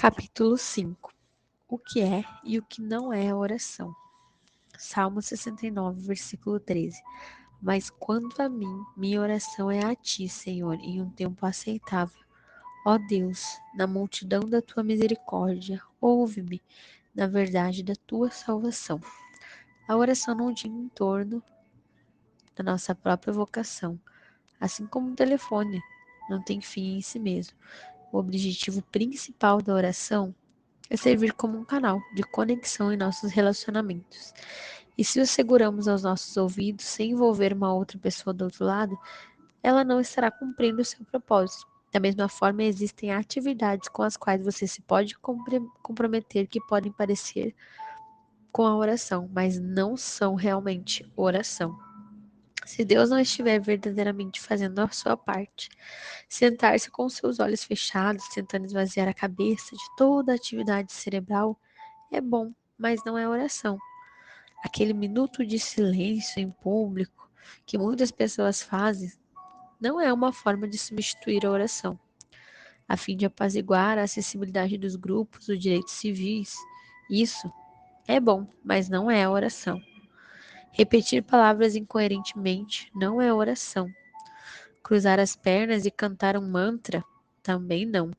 Capítulo 5. O que é e o que não é a oração. Salmo 69, versículo 13. Mas quanto a mim, minha oração é a ti, Senhor, em um tempo aceitável. Ó Deus, na multidão da tua misericórdia, ouve-me, na verdade da tua salvação. A oração não gira em torno da nossa própria vocação, assim como o telefone não tem fim em si mesmo. O objetivo principal da oração é servir como um canal de conexão em nossos relacionamentos. E se o seguramos aos nossos ouvidos sem envolver uma outra pessoa do outro lado, ela não estará cumprindo o seu propósito. Da mesma forma, existem atividades com as quais você se pode comprometer que podem parecer com a oração, mas não são realmente oração. Se Deus não estiver verdadeiramente fazendo a sua parte, sentar-se com seus olhos fechados, tentando esvaziar a cabeça de toda a atividade cerebral, é bom, mas não é oração. Aquele minuto de silêncio em público que muitas pessoas fazem não é uma forma de substituir a oração. A fim de apaziguar a acessibilidade dos grupos, os direitos civis, isso é bom, mas não é a oração. Repetir palavras incoerentemente não é oração. Cruzar as pernas e cantar um mantra também não.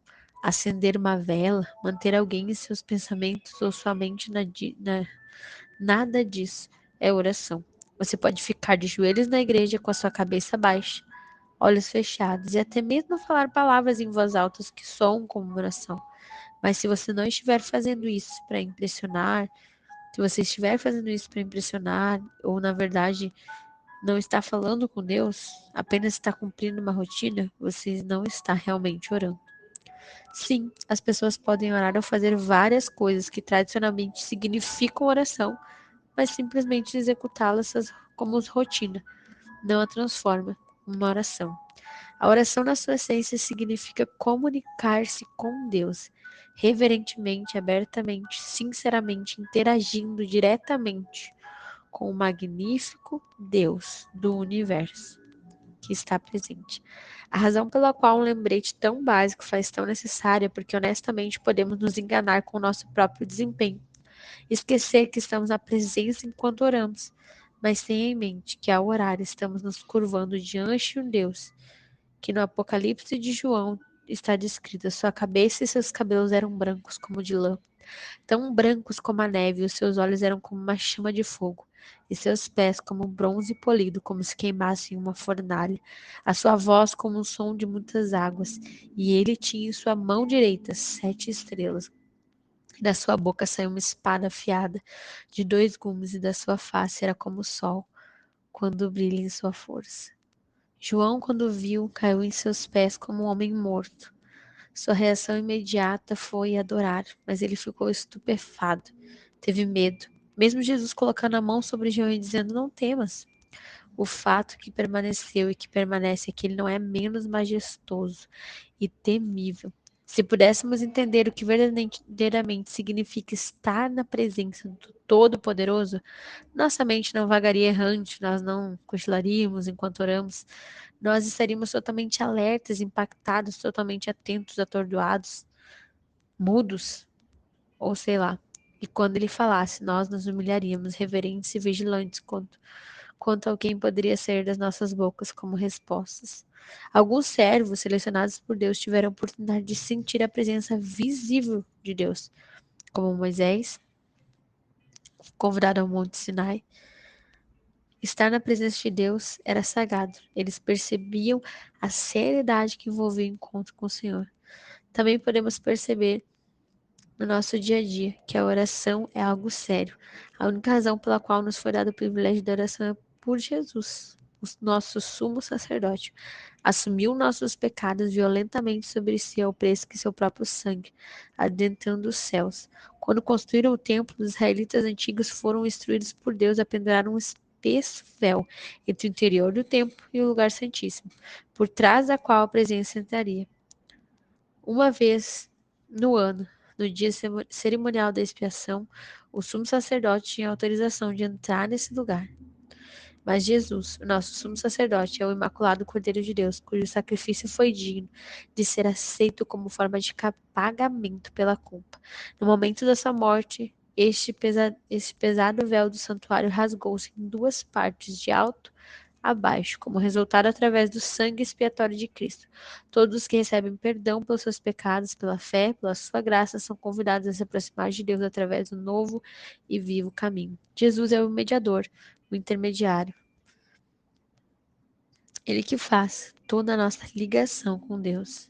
Acender uma vela, manter alguém em seus pensamentos ou sua mente nada disso é oração. Você pode ficar de joelhos na igreja com a sua cabeça baixa, olhos fechados e até mesmo falar palavras em voz alta que soam como oração. Mas se você não estiver fazendo isso para impressionar, se você estiver fazendo isso para impressionar, ou na verdade não está falando com Deus, apenas está cumprindo uma rotina, você não está realmente orando. Sim, as pessoas podem orar ou fazer várias coisas que tradicionalmente significam oração, mas simplesmente executá-las como rotina, não a transforma em uma oração. A oração, na sua essência, significa comunicar-se com Deus, reverentemente, abertamente, sinceramente, interagindo diretamente com o magnífico Deus do universo que está presente. A razão pela qual um lembrete tão básico faz tão necessário é porque, honestamente, podemos nos enganar com o nosso próprio desempenho, esquecer que estamos na presença enquanto oramos, mas tenha em mente que, ao orar, estamos nos curvando diante de um Deus que no Apocalipse de João está descrito: sua cabeça e seus cabelos eram brancos como de lã, tão brancos como a neve, e os seus olhos eram como uma chama de fogo, e seus pés como bronze polido, como se queimassem em uma fornalha, a sua voz como um som de muitas águas, e ele tinha em sua mão direita 7 estrelas. Da sua boca saiu uma espada afiada de 2 gumes, e da sua face era como o sol, quando brilha em sua força. João, quando viu, caiu em seus pés como um homem morto. Sua reação imediata foi adorar, mas ele ficou estupefado, teve medo. Mesmo Jesus colocando a mão sobre João e dizendo: não temas. O fato que permaneceu e que permanece é que ele não é menos majestoso e temível. Se pudéssemos entender o que verdadeiramente significa estar na presença do Todo-Poderoso, nossa mente não vagaria errante, nós não cochilaríamos enquanto oramos, nós estaríamos totalmente alertas, impactados, totalmente atentos, atordoados, mudos, ou sei lá. E quando ele falasse, nós nos humilharíamos, reverentes e vigilantes quanto ao quem poderia sair das nossas bocas como respostas. Alguns servos selecionados por Deus tiveram a oportunidade de sentir a presença visível de Deus, como Moisés, convidado ao Monte Sinai. Estar na presença de Deus era sagrado. Eles percebiam a seriedade que envolvia o encontro com o Senhor. Também podemos perceber no nosso dia a dia que a oração é algo sério. A única razão pela qual nos foi dado o privilégio da oração é por Jesus, o nosso sumo sacerdote. Assumiu nossos pecados violentamente sobre si ao preço que seu próprio sangue, adentrando os céus. Quando construíram o templo, os israelitas antigos foram instruídos por Deus a pendurar um espesso véu entre o interior do templo e o lugar santíssimo, por trás da qual a presença entraria. Uma vez no ano, no dia cerimonial da expiação, o sumo sacerdote tinha autorização de entrar nesse lugar. Mas Jesus, o nosso sumo sacerdote, é o imaculado Cordeiro de Deus, cujo sacrifício foi digno de ser aceito como forma de pagamento pela culpa. No momento da sua morte, este pesado véu do santuário rasgou-se em duas partes, de alto a baixo, como resultado através do sangue expiatório de Cristo. Todos os que recebem perdão pelos seus pecados, pela fé, pela sua graça, são convidados a se aproximar de Deus através do novo e vivo caminho. Jesus é o mediador, o intermediário. Ele que faz toda a nossa ligação com Deus.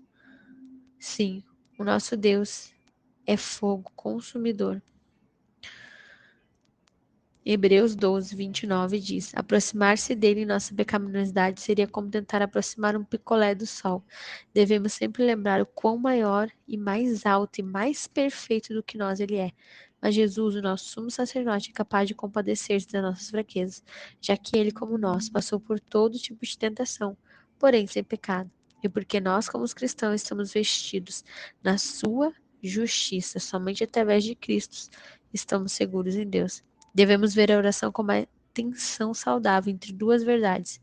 Sim, o nosso Deus é fogo consumidor. Hebreus 12, 29 diz: aproximar-se dele em nossa pecaminosidade seria como tentar aproximar um picolé do sol. Devemos sempre lembrar o quão maior e mais alto e mais perfeito do que nós ele é. Mas Jesus, o nosso sumo sacerdote, é capaz de compadecer-se das nossas fraquezas, já que ele, como nós, passou por todo tipo de tentação, porém sem pecado. E porque nós, como os cristãos, estamos vestidos na sua justiça, somente através de Cristo, estamos seguros em Deus. Devemos ver a oração como a tensão saudável entre duas verdades.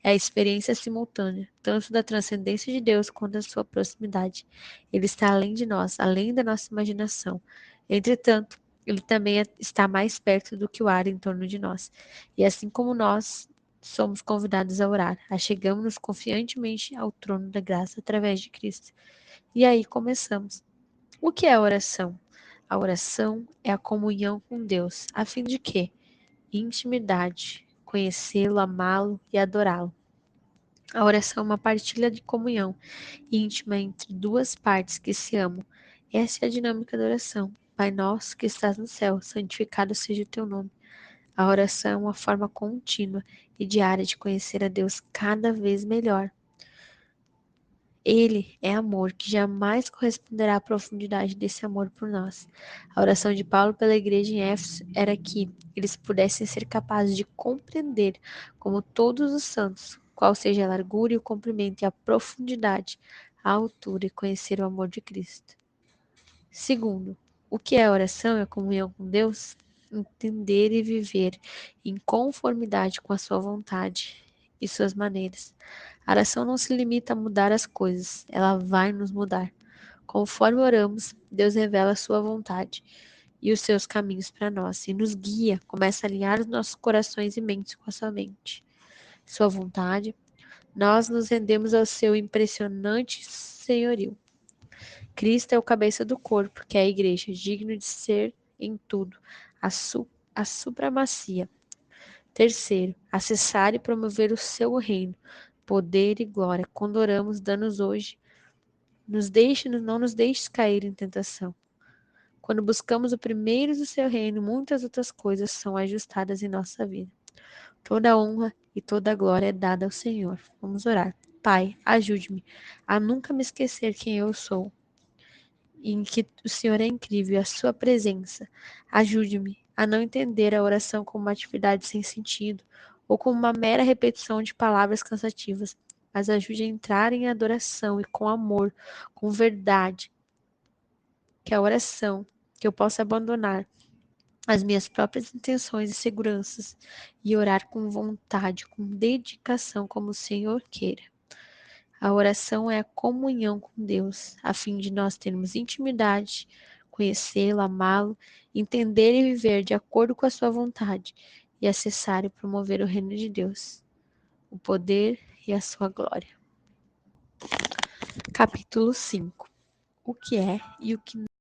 É a experiência simultânea, tanto da transcendência de Deus quanto da sua proximidade. Ele está além de nós, além da nossa imaginação. Entretanto, ele também está mais perto do que o ar em torno de nós. E assim como nós somos convidados a orar, achegamos-nos confiantemente ao trono da graça através de Cristo. E aí começamos. O que é a oração? A oração é a comunhão com Deus, a fim de quê? Intimidade, conhecê-lo, amá-lo e adorá-lo. A oração é uma partilha de comunhão íntima entre duas partes que se amam. Essa é a dinâmica da oração. Pai nosso que estás no céu, santificado seja o teu nome. A oração é uma forma contínua e diária de conhecer a Deus cada vez melhor. Ele é amor, que jamais corresponderá à profundidade desse amor por nós. A oração de Paulo pela igreja em Éfeso era que eles pudessem ser capazes de compreender, como todos os santos, qual seja a largura e o comprimento e a profundidade, a altura e conhecer o amor de Cristo. Segundo, o que é a oração e a comunhão com Deus? Entender e viver em conformidade com a sua vontade e suas maneiras. A oração não se limita a mudar as coisas, ela vai nos mudar. Conforme oramos, Deus revela a sua vontade e os seus caminhos para nós e nos guia, começa a alinhar os nossos corações e mentes com a sua mente. Sua vontade, nós nos rendemos ao seu impressionante senhorio. Cristo é o cabeça do corpo, que é a igreja, digno de ser em tudo a supremacia. Terceiro, acessar e promover o seu reino, poder e glória. Quando oramos, dá-nos hoje, não nos deixes cair em tentação. Quando buscamos o primeiro do seu reino, muitas outras coisas são ajustadas em nossa vida. Toda a honra e toda a glória é dada ao Senhor. Vamos orar. Pai, ajude-me a nunca me esquecer quem eu sou e em que o Senhor é incrível, a sua presença. Ajude-me a não entender a oração como uma atividade sem sentido ou como uma mera repetição de palavras cansativas, mas ajude a entrar em adoração e com amor, com verdade, que a oração, que eu possa abandonar as minhas próprias intenções e seguranças e orar com vontade, com dedicação, como o Senhor queira. A oração é a comunhão com Deus, a fim de nós termos intimidade, conhecê-lo, amá-lo, entender e viver de acordo com a sua vontade e acessar e promover o reino de Deus, o poder e a sua glória. Capítulo 5. O que é e o que